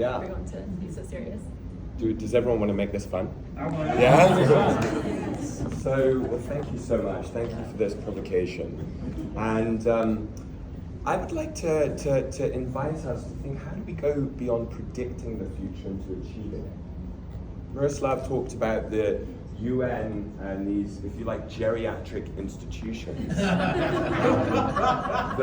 Yeah. We're going to be so serious. Does everyone want to make this fun? I want to. Yeah? So, well, thank you so much. Thank you for this provocation. And I would like to invite us to think, how do we go beyond predicting the future into achieving it? Miroslav talked about the UN and these, if you like, geriatric institutions. That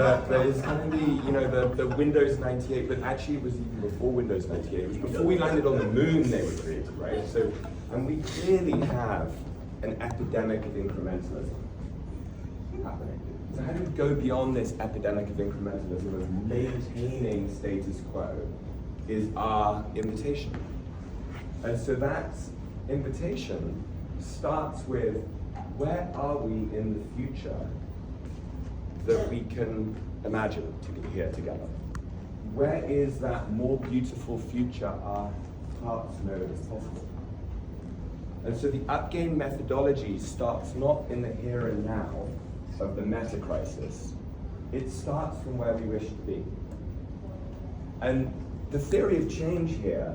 is kind of the Windows 98, but actually it was even before Windows 98. It was before we landed on the moon they were created, right? So, and we clearly have an epidemic of incrementalism happening. So how do we go beyond this epidemic of incrementalism of maintaining status quo is our invitation. And so that invitation starts with, where are we in the future that we can imagine to be here together? Where is that more beautiful future our hearts know is possible? And so the upgain methodology starts not in the here and now of the meta crisis. It starts from where we wish to be. And the theory of change here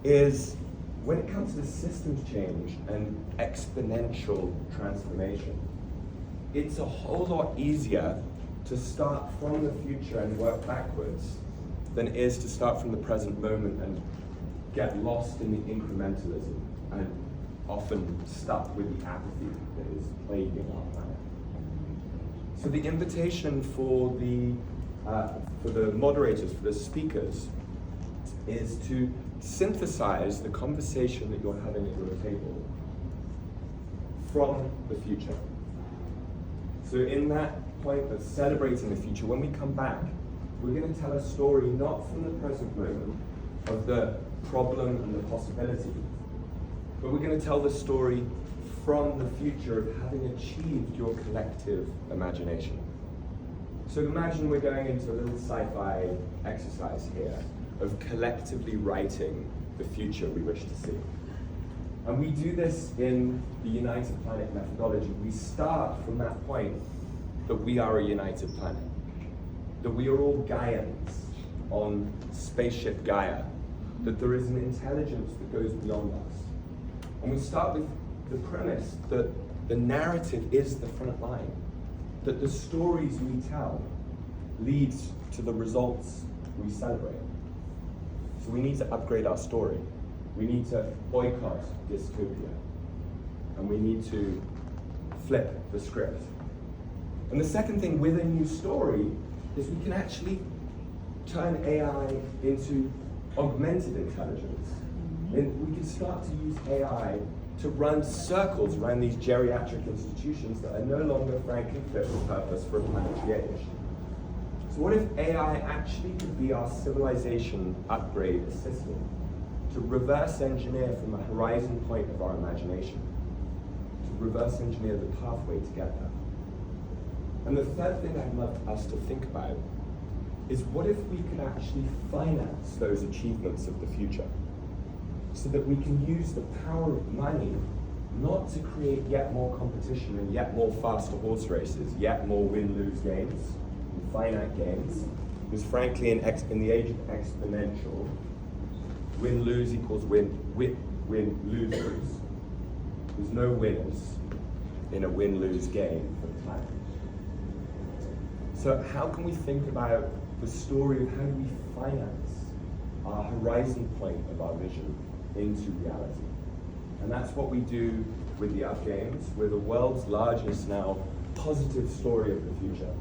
is, when it comes to systems change and exponential transformation, it's a whole lot easier to start from the future and work backwards than it is to start from the present moment and get lost in the incrementalism and often stuck with the apathy that is plaguing our planet. So the invitation for the moderators, for the speakers, is to synthesize the conversation that you're having at your table from the future. So in that point of celebrating the future, when we come back, we're going to tell a story not from the present moment of the problem and the possibility, but we're going to tell the story from the future of having achieved your collective imagination. So imagine we're going into a little sci-fi exercise here of collectively writing the future we wish to see. And we do this in the United Planet methodology. We start from that point that we are a united planet, that we are all Gaians on spaceship Gaia, that there is an intelligence that goes beyond us. And we start with the premise that the narrative is the front line, that the stories we tell leads to the results we celebrate. So we need to upgrade our story. We need to boycott dystopia. And we need to flip the script. And the second thing with a new story is we can actually turn AI into augmented intelligence. And we can start to use AI to run circles around these geriatric institutions that are no longer, frankly, fit for purpose for a planetary age. So what if AI actually could be our civilization upgrade assistant to reverse engineer from the horizon point of our imagination, to reverse engineer the pathway to get there? And the third thing I'd love us to think about is, what if we could actually finance those achievements of the future so that we can use the power of money not to create yet more competition and yet more faster horse races, yet more win-lose games, finite games, because frankly in the age of exponential, win-lose equals win-lose-lose. There's no winners in a win-lose game for the planet. So how can we think about the story of how do we finance our horizon point of our vision into reality? And that's what we do with the Up Games. We're the world's largest now positive story of the future.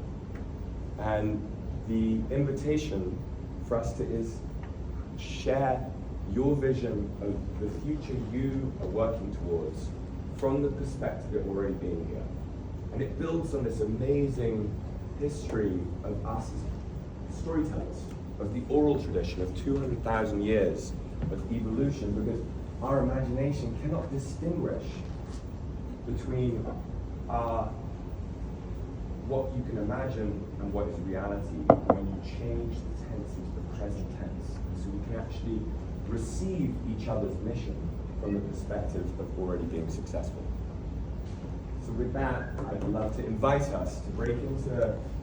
And the invitation for us is share your vision of the future you are working towards from the perspective of already being here. And it builds on this amazing history of us as storytellers, of the oral tradition of 200,000 years of evolution, because our imagination cannot distinguish between what you can imagine and what is reality when you change the tense into the present tense. So we can actually receive each other's mission from the perspective of already being successful. So with that, I'd love to invite us to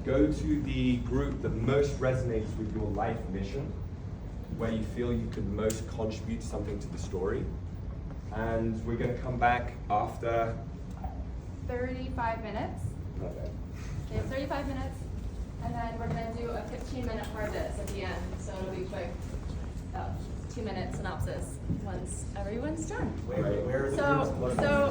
go to the group that most resonates with your life mission, where you feel you could most contribute something to the story. And we're going to come back after 35 minutes. Perfect. We have 35 minutes, and then we're going to do a 15-minute harvest at the end, so it'll be quick. 2-minute synopsis once everyone's done. Where are the So